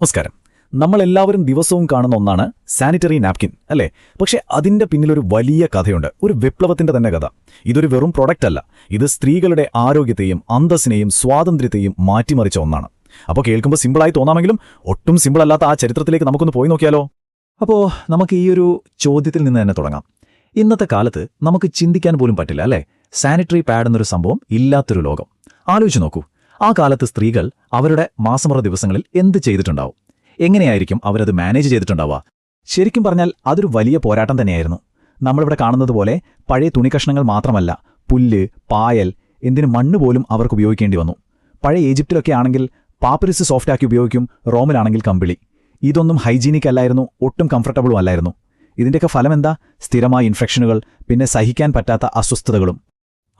നമസ്കാരം. നമ്മളെല്ലാവരും ദിവസവും കാണുന്ന ഒന്നാണ് സാനിറ്ററി നാപ്കിൻ, അല്ലേ? പക്ഷെ അതിന്റെ പിന്നിലൊരു വലിയ കഥയുണ്ട്, ഒരു വിപ്ലവത്തിന്റെ തന്നെ കഥ. ഇതൊരു വെറും പ്രൊഡക്റ്റ് അല്ല, ഇത് സ്ത്രീകളുടെ ആരോഗ്യത്തെയും അന്തസ്സിനെയും സ്വാതന്ത്ര്യത്തെയും മാറ്റിമറിച്ച ഒന്നാണ്. അപ്പോൾ കേൾക്കുമ്പോൾ സിമ്പിളായി തോന്നാമെങ്കിലും ഒട്ടും സിമ്പിളല്ലാത്ത ആ ചരിത്രത്തിലേക്ക് നമുക്കൊന്ന് പോയി നോക്കിയാലോ? അപ്പോൾ നമുക്ക് ഈ ഒരു ചോദ്യത്തിൽ നിന്ന് തന്നെ തുടങ്ങാം. ഇന്നത്തെ കാലത്ത് നമുക്ക് ചിന്തിക്കാൻ പോലും പറ്റില്ല, അല്ലേ? സാനിറ്ററി പാഡ് എന്നൊരു സംഭവം ഇല്ലാത്തൊരു ലോകം. ആലോചിച്ച് നോക്കൂ, ആ കാലത്ത് സ്ത്രീകൾ അവരുടെ മാസമുറ ദിവസങ്ങളിൽ എന്ത് ചെയ്തിട്ടുണ്ടാവും? എങ്ങനെയായിരിക്കും അവരത് മാനേജ് ചെയ്തിട്ടുണ്ടാവുക? ശരിക്കും പറഞ്ഞാൽ അതൊരു വലിയ പോരാട്ടം തന്നെയായിരുന്നു. നമ്മളിവിടെ കാണുന്നത് പോലെ പഴയ തുണിക്കഷ്ണങ്ങൾ മാത്രമല്ല, പുല്ല്, പായൽ, എന്തിന് മണ്ണ് പോലും അവർക്ക് ഉപയോഗിക്കേണ്ടി വന്നു. പഴയ ഈജിപ്തിലൊക്കെ ആണെങ്കിൽ പാപ്പരിസ് സോഫ്റ്റാക്കി ഉപയോഗിക്കും, റോമിലാണെങ്കിൽ കമ്പിളി. ഇതൊന്നും ഹൈജീനിക് അല്ലായിരുന്നു, ഒട്ടും കംഫർട്ടബിളും അല്ലായിരുന്നു. ഇതിൻ്റെയൊക്കെ ഫലം എന്താ? സ്ഥിരമായ ഇൻഫെക്ഷനുകൾ, പിന്നെ സഹിക്കാൻ പറ്റാത്ത അസ്വസ്ഥതകളും.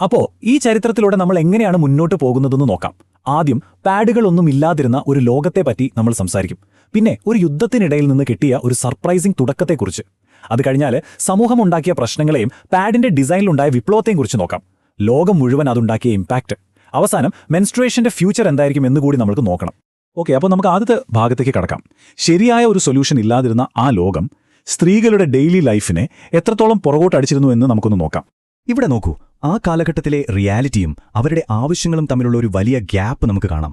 അപ്പോൾ ഈ ചരിത്രത്തിലൂടെ നമ്മൾ എങ്ങനെയാണ് മുന്നോട്ട് പോകുന്നതെന്ന് നോക്കാം. ആദ്യം പാഡുകളൊന്നും ഇല്ലാതിരുന്ന ഒരു ലോകത്തെപ്പറ്റി നമ്മൾ സംസാരിക്കും. പിന്നെ ഒരു യുദ്ധത്തിനിടയിൽ നിന്ന് കിട്ടിയ ഒരു സർപ്രൈസിംഗ് തുടക്കത്തെക്കുറിച്ച്. അത് കഴിഞ്ഞാൽ സമൂഹമുണ്ടാക്കിയ പ്രശ്നങ്ങളെയും പാഡിന്റെ ഡിസൈനിലുണ്ടായ വിപ്ലവത്തെയും കുറിച്ച് നോക്കാം. ലോകം മുഴുവൻ അതുണ്ടാക്കിയ ഇമ്പാക്റ്റ്. അവസാനം മെൻസ്ട്രുവേഷന്റെ ഫ്യൂച്ചർ എന്തായിരിക്കും എന്നുകൂടി നമുക്ക് നോക്കണം. ഓക്കെ, അപ്പോൾ നമുക്ക് ആദ്യത്തെ ഭാഗത്തേക്ക് കടക്കാം. ശരിയായ ഒരു സൊല്യൂഷൻ ഇല്ലാതിരുന്ന ആ ലോകം സ്ത്രീകളുടെ ഡെയിലി ലൈഫിനെ എത്രത്തോളം പുറകോട്ടടിച്ചിരുന്നു എന്ന് നമുക്കൊന്ന് നോക്കാം. ഇവിടെ നോക്കൂ, ആ കാലഘട്ടത്തിലെ റിയാലിറ്റിയും അവരുടെ ആവശ്യങ്ങളും തമ്മിലുള്ള ഒരു വലിയ ഗ്യാപ്പ് നമുക്ക് കാണാം.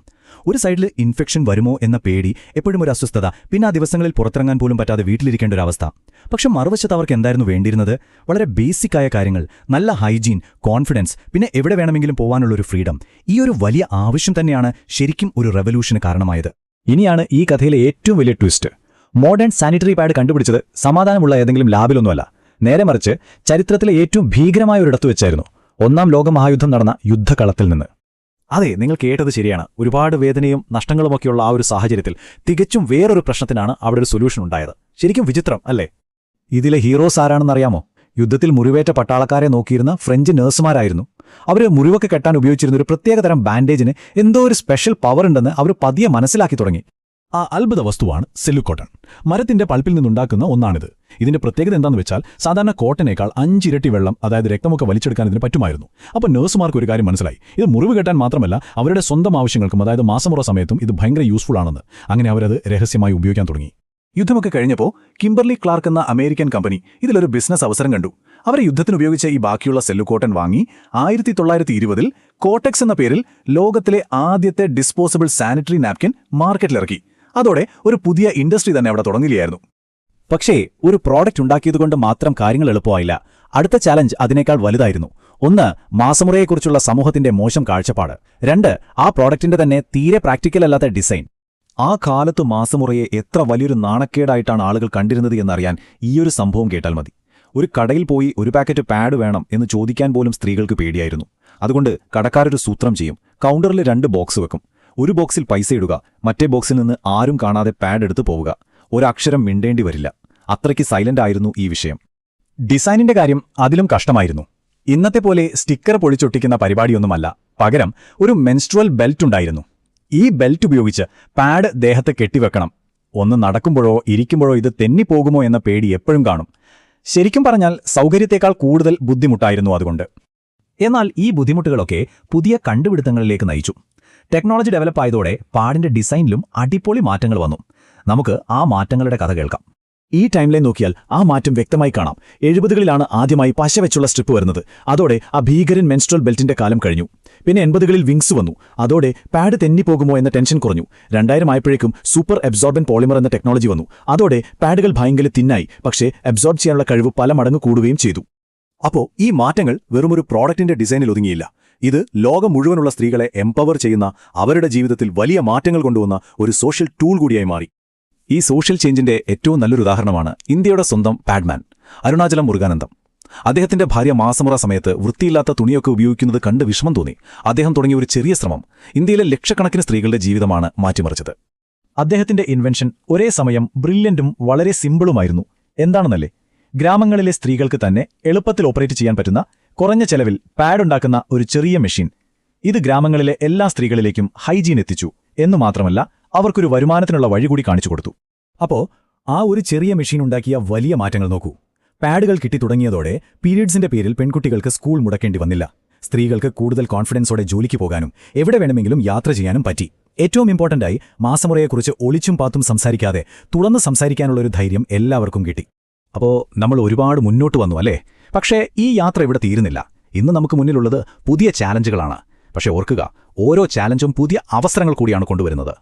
ഒരു സൈഡിൽ ഇൻഫെക്ഷൻ വരുമോ എന്ന പേടി, എപ്പോഴും ഒരു അസ്വസ്ഥത, പിന്നെ ആ ദിവസങ്ങളിൽ പുറത്തിറങ്ങാൻ പോലും പറ്റാതെ വീട്ടിലിരിക്കേണ്ട ഒരു അവസ്ഥ. പക്ഷെ മറുവശത്ത് അവർക്ക് എന്തായിരുന്നു വേണ്ടിയിരുന്നത്? വളരെ ബേസിക്കായ കാര്യങ്ങൾ, നല്ല ഹൈജീൻ, കോൺഫിഡൻസ്, പിന്നെ എവിടെ വേണമെങ്കിലും പോകാനുള്ളൊരു ഫ്രീഡം. ഈ ഒരു വലിയ ആവശ്യം തന്നെയാണ് ശരിക്കും ഒരു റെവല്യൂഷന് കാരണമായത്. ഇനിയാണ് ഈ കഥയിലെ ഏറ്റവും വലിയ ട്വിസ്റ്റ്. മോഡേൺ സാനിറ്ററി പാഡ് കണ്ടുപിടിച്ചത് സമാധാനമുള്ള ഏതെങ്കിലും ലാബിലൊന്നുമല്ല. നേരെ മറിച്ച് ചരിത്രത്തിലെ ഏറ്റവും ഭീകരമായ ഒരിടത്തു വെച്ചായിരുന്നു, ഒന്നാം ലോകമഹായുദ്ധം നടന്ന യുദ്ധകളത്തിൽ നിന്ന്. അതെ, നിങ്ങൾ കേട്ടത് ശരിയാണ്. ഒരുപാട് വേദനയും നഷ്ടങ്ങളുമൊക്കെയുള്ള ആ ഒരു സാഹചര്യത്തിൽ തികച്ചും വേറൊരു പ്രശ്നത്തിനാണ് അവിടെ ഒരു സൊല്യൂഷൻ ഉണ്ടായത്. ശരിക്കും വിചിത്രം അല്ലേ? ഇതിലെ ഹീറോസ് ആരാണെന്നറിയാമോ? യുദ്ധത്തിൽ മുറിവേറ്റ പട്ടാളക്കാരെ നോക്കിയിരുന്ന ഫ്രഞ്ച് നഴ്സുമാരായിരുന്നു. അവർ മുറിവൊക്കെ കെട്ടാൻ ഉപയോഗിച്ചിരുന്ന ഒരു പ്രത്യേകതരം ബാൻഡേജിന് എന്തോ ഒരു സ്പെഷ്യൽ പവർ ഉണ്ടെന്ന് അവർ പതിയെ മനസ്സിലാക്കി തുടങ്ങി. ആ അത്ഭുത വസ്തുവാണ് സെല്ലുകോട്ടൺ. മരത്തിന്റെ പൾപ്പിൽ നിന്നുണ്ടാക്കുന്ന ഒന്നാണിത്. ഇതിന്റെ പ്രത്യേകത എന്താണെന്ന് വെച്ചാൽ, സാധാരണ കോട്ടനേക്കാൾ 5 ഇരട്ടി വെള്ളം, അതായത് രക്തമൊക്കെ വലിച്ചെടുക്കാൻ ഇതിന് പറ്റുമായിരുന്നു. അപ്പോൾ നഴ്സുമാർക്ക് ഒരു കാര്യം മനസ്സിലായി, ഇത് മുറിവ് കെട്ടാൻ മാത്രമല്ല അവരുടെ സ്വന്തം ആവശ്യങ്ങൾക്കും, അതായത് മാസമുറ സമയത്തും ഇത് ഭയങ്കര യൂസ്ഫുൾ ആണെന്ന്. അങ്ങനെ അവരത് രഹസ്യമായി ഉപയോഗിക്കാൻ തുടങ്ങി. യുദ്ധമൊക്കെ കഴിഞ്ഞപ്പോൾ കിംബർലി ക്ലാർക്ക് എന്ന അമേരിക്കൻ കമ്പനി ഇതിലൊരു ബിസിനസ് അവസരം കണ്ടു. അവർ യുദ്ധത്തിന് ഉപയോഗിച്ച ഈ ബാക്കിയുള്ള സെല്ലുകോട്ടൺ വാങ്ങി 1920 കോട്ടെക്സ് എന്ന പേരിൽ ലോകത്തിലെ ആദ്യത്തെ ഡിസ്പോസിബിൾ സാനിറ്ററി നാപ്കിൻ മാർക്കറ്റിലിറക്കി. അതോടെ ഒരു പുതിയ ഇൻഡസ്ട്രി തന്നെ അവിടെ തുടങ്ങുകയായിരുന്നു. പക്ഷേ ഒരു പ്രോഡക്റ്റ് ഉണ്ടാക്കിയതുകൊണ്ട് മാത്രം കാര്യങ്ങൾ എളുപ്പമായില്ല. അടുത്ത ചാലഞ്ച് അതിനേക്കാൾ വലുതായിരുന്നു. ഒന്ന്, മാസമുറയെക്കുറിച്ചുള്ള സമൂഹത്തിന്റെ മോശം കാഴ്ചപ്പാട്. 2, ആ പ്രോഡക്റ്റിന്റെ തന്നെ തീരെ പ്രാക്ടിക്കൽ അല്ലാത്ത ഡിസൈൻ. ആ കാലത്ത് മാസമുറയെ എത്ര വലിയൊരു നാണക്കേടായിട്ടാണ് ആളുകൾ കണ്ടിരുന്നത് എന്നറിയാൻ ഈയൊരു സംഭവം കേട്ടാൽ മതി. ഒരു കടയിൽ പോയി ഒരു പാക്കറ്റ് പാഡ് വേണം എന്ന് ചോദിക്കാൻ പോലും സ്ത്രീകൾക്ക് പേടിയായിരുന്നു. അതുകൊണ്ട് കടക്കാരൊരു സൂത്രം ചെയ്യും. കൗണ്ടറിൽ 2 ബോക്സ് വെക്കും. ഒരു ബോക്സിൽ പൈസ ഇടുക, മറ്റേ ബോക്സിൽ നിന്ന് ആരും കാണാതെ പാഡ് എടുത്തു പോവുക. ഒരക്ഷരം മിണ്ടേണ്ടി വരില്ല. അത്രയ്ക്ക് സൈലന്റ് ആയിരുന്നു ഈ വിഷയം. ഡിസൈനിന്റെ കാര്യം അതിലും കഷ്ടമായിരുന്നു. ഇന്നത്തെ പോലെ സ്റ്റിക്കർ പൊളിച്ചൊട്ടിക്കുന്ന പരിപാടിയൊന്നുമല്ല. പകരം ഒരു മെൻസ്ട്രുവൽ ബെൽറ്റ് ഉണ്ടായിരുന്നു. ഈ ബെൽറ്റ് ഉപയോഗിച്ച് പാഡ് ദേഹത്ത് കെട്ടിവെക്കണം. ഒന്ന് നടക്കുമ്പോഴോ ഇരിക്കുമ്പോഴോ ഇത് തെന്നിപ്പോകുമോ എന്ന പേടി എപ്പോഴും കാണും. ശരിക്കും പറഞ്ഞാൽ സൗകര്യത്തേക്കാൾ കൂടുതൽ ബുദ്ധിമുട്ടായിരുന്നു അതുകൊണ്ട്. എന്നാൽ ഈ ബുദ്ധിമുട്ടുകളൊക്കെ പുതിയ കണ്ടുപിടുത്തങ്ങളിലേക്ക് നയിച്ചു. ടെക്നോളജി ഡെവലപ്പ് ആയതോടെ പാഡിന്റെ ഡിസൈനിലും അടിപൊളി മാറ്റങ്ങൾ വന്നു. നമുക്ക് ആ മാറ്റങ്ങളുടെ കഥ കേൾക്കാം. ഈ ടൈംലൈൻ നോക്കിയാൽ ആ മാറ്റം വ്യക്തമായി കാണാം. 70കളിലാണ് ആദ്യമായി പശ വെച്ചുള്ള സ്ട്രിപ്പ് വരുന്നത്. അതോടെ ആ ഭീകരൻ മെൻസ്ട്രൽ ബെൽറ്റിന്റെ കാലം കഴിഞ്ഞു. പിന്നെ 80കളിൽ വിങ്സ് വന്നു. അതോടെ പാഡ് തെന്നിപ്പോകുമോ എന്ന ടെൻഷൻ കുറഞ്ഞു. 2000 ആയപ്പോഴേക്കും സൂപ്പർ അബ്സോർബൻ പോളിമർ എന്ന ടെക്നോളജി വന്നു. അതോടെ പാഡുകൾ ഭയങ്കര തിന്നായി, പക്ഷേ അബ്സോർബ് ചെയ്യാനുള്ള കഴിവ് പല മടങ്ങ് കൂടുകയും ചെയ്തു. അപ്പോൾ ഈ മാറ്റങ്ങൾ വെറുമൊരു പ്രോഡക്റ്റിന്റെ ഡിസൈനിൽ ഒതുങ്ങിയില്ല. ഇത് ലോകം മുഴുവനുള്ള സ്ത്രീകളെ എംപവർ ചെയ്യുന്ന, അവരുടെ ജീവിതത്തിൽ വലിയ മാറ്റങ്ങൾ കൊണ്ടുവന്ന ഒരു സോഷ്യൽ ടൂൾ കൂടിയായി മാറി. ഈ സോഷ്യൽ ചേഞ്ചിന്റെ ഏറ്റവും നല്ലൊരു ഉദാഹരണമാണ് ഇന്ത്യയുടെ സ്വന്തം പാഡ്മാൻ അരുണാചലം മുരുകാനന്ദം. അദ്ദേഹത്തിന്റെ ഭാര്യ മാസമുറ സമയത്ത് വൃത്തിയില്ലാത്ത തുണിയൊക്കെ ഉപയോഗിക്കുന്നത് കണ്ട് വിഷമം തോന്നി. അദ്ദേഹം തുടങ്ങിയ ഒരു ചെറിയ ശ്രമം ഇന്ത്യയിലെ ലക്ഷക്കണക്കിന് സ്ത്രീകളുടെ ജീവിതമാണ് മാറ്റിമറിച്ചത്. അദ്ദേഹത്തിന്റെ ഇൻവെൻഷൻ ഒരേ സമയം ബ്രില്യന്റും വളരെ സിമ്പിളുമായിരുന്നു. എന്താണെന്നല്ലേ? ഗ്രാമങ്ങളിലെ സ്ത്രീകൾക്ക് തന്നെ എളുപ്പത്തിൽ ഓപ്പറേറ്റ് ചെയ്യാൻ പറ്റുന്ന, കുറഞ്ഞ ചെലവിൽ പാഡ് ഉണ്ടാക്കുന്ന ഒരു ചെറിയ മെഷീൻ. ഇത് ഗ്രാമങ്ങളിലെ എല്ലാ സ്ത്രീകളിലേക്കും ഹൈജീൻ എത്തിച്ചു എന്നു മാത്രമല്ല, അവർക്കൊരു വരുമാനത്തിനുള്ള വഴി കൂടി കാണിച്ചു കൊടുത്തു. അപ്പോൾ ആ ഒരു ചെറിയ മെഷീൻ ഉണ്ടാക്കിയ വലിയ മാറ്റങ്ങൾ നോക്കൂ. പാഡുകൾ കിട്ടിത്തുടങ്ങിയതോടെ പീരീഡ്സിന്റെ പേരിൽ പെൺകുട്ടികൾക്ക് സ്കൂൾ മുടക്കേണ്ടി വന്നില്ല. സ്ത്രീകൾക്ക് കൂടുതൽ കോൺഫിഡൻസോടെ ജോലിക്ക് പോകാനും എവിടെ വേണമെങ്കിലും യാത്ര ചെയ്യാനും പറ്റി. ഏറ്റവും ഇമ്പോർട്ടൻ്റായി മാസമുറയെക്കുറിച്ച് ഒളിച്ചും പാത്തും സംസാരിക്കാതെ തുറന്ന് സംസാരിക്കാനുള്ളൊരു ധൈര്യം എല്ലാവർക്കും കിട്ടി. അപ്പോൾ നമ്മൾ ഒരുപാട് മുന്നോട്ട് വന്നു അല്ലേ? പക്ഷേ ഈ യാത്ര ഇവിടെ തീരുന്നില്ല. ഇന്ന് നമുക്ക് മുന്നിലുള്ളത് പുതിയ ചാലഞ്ചുകളാണ്. പക്ഷേ ഓർക്കുക, ഓരോ ചാലഞ്ചും പുതിയ അവസരങ്ങൾ കൂടിയാണ് കൊണ്ടുവരുന്നത്.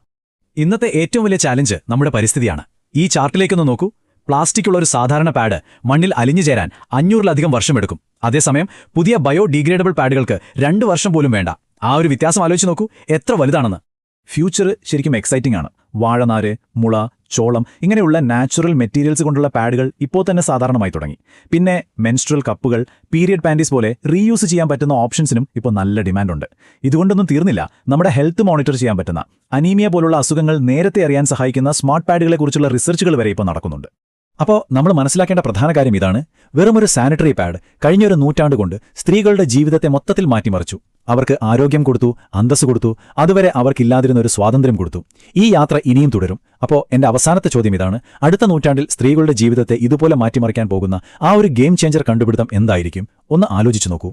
ഇന്നത്തെ ഏറ്റവും വലിയ ചാലഞ്ച് നമ്മുടെ പരിസ്ഥിതിയാണ്. ഈ ചാർട്ടിലേക്കൊന്ന് നോക്കൂ. പ്ലാസ്റ്റിക്കുള്ള ഒരു സാധാരണ പാഡ് മണ്ണിൽ അലിഞ്ഞു ചേരാൻ 500-ലധികം വർഷമെടുക്കും. അതേസമയം പുതിയ ബയോഡീഗ്രേഡബിൾ പാഡുകൾക്ക് 2 വർഷം പോലും വേണ്ട. ആ ഒരു വ്യത്യാസം ആലോചിച്ച് നോക്കൂ, എത്ര വലുതാണെന്ന്. ഫ്യൂച്ചർ ശരിക്കും എക്സൈറ്റിംഗ് ആണ്. വാഴനാര്, മുള, ചോളം ഇങ്ങനെയുള്ള നാച്ചുറൽ മെറ്റീരിയൽസ് കൊണ്ടുള്ള പാഡുകൾ ഇപ്പോൾ തന്നെ സാധാരണമായി തുടങ്ങി. പിന്നെ മെൻസ്ട്രൽ കപ്പുകൾ, പീരിയഡ് പാൻറ്റീസ് പോലെ റീയൂസ് ചെയ്യാൻ പറ്റുന്ന ഓപ്ഷൻസിനും ഇപ്പോൾ നല്ല ഡിമാൻഡുണ്ട്. ഇതുകൊണ്ടൊന്നും തീർന്നില്ല. നമ്മുടെ ഹെൽത്ത് മോണിറ്റർ ചെയ്യാൻ പറ്റുന്ന, അനീമിയ പോലുള്ള അസുഖങ്ങൾ നേരത്തെ അറിയാൻ സഹായിക്കുന്ന സ്മാർട്ട് പാഡുകളെക്കുറിച്ചുള്ള റിസർച്ചുകൾ വരെ ഇപ്പോൾ നടക്കുന്നുണ്ട്. അപ്പോൾ നമ്മൾ മനസ്സിലാക്കേണ്ട പ്രധാന കാര്യം ഇതാണ്: വെറുമൊരു സാനിറ്ററി പാഡ് കഴിഞ്ഞൊരു നൂറ്റാണ്ട് കൊണ്ട് സ്ത്രീകളുടെ ജീവിതത്തെ മൊത്തത്തിൽ മാറ്റിമറിച്ചു. അവർക്ക് ആരോഗ്യം കൊടുത്തു, അന്തസ്സ് കൊടുത്തു, അതുവരെ അവർക്കില്ലാതിരുന്ന ഒരു സ്വാതന്ത്ര്യം കൊടുത്തു. ഈ യാത്ര ഇനിയും തുടരും. അപ്പോൾ എന്റെ അവസാനത്തെ ചോദ്യം ഇതാണ്: അടുത്ത നൂറ്റാണ്ടിൽ സ്ത്രീകളുടെ ജീവിതത്തെ ഇതുപോലെ മാറ്റിമറിക്കാൻ പോകുന്ന ആ ഒരു ഗെയിം ചേഞ്ചർ കണ്ടുപിടുത്തം എന്തായിരിക്കും? ഒന്ന് ആലോചിച്ചു നോക്കൂ.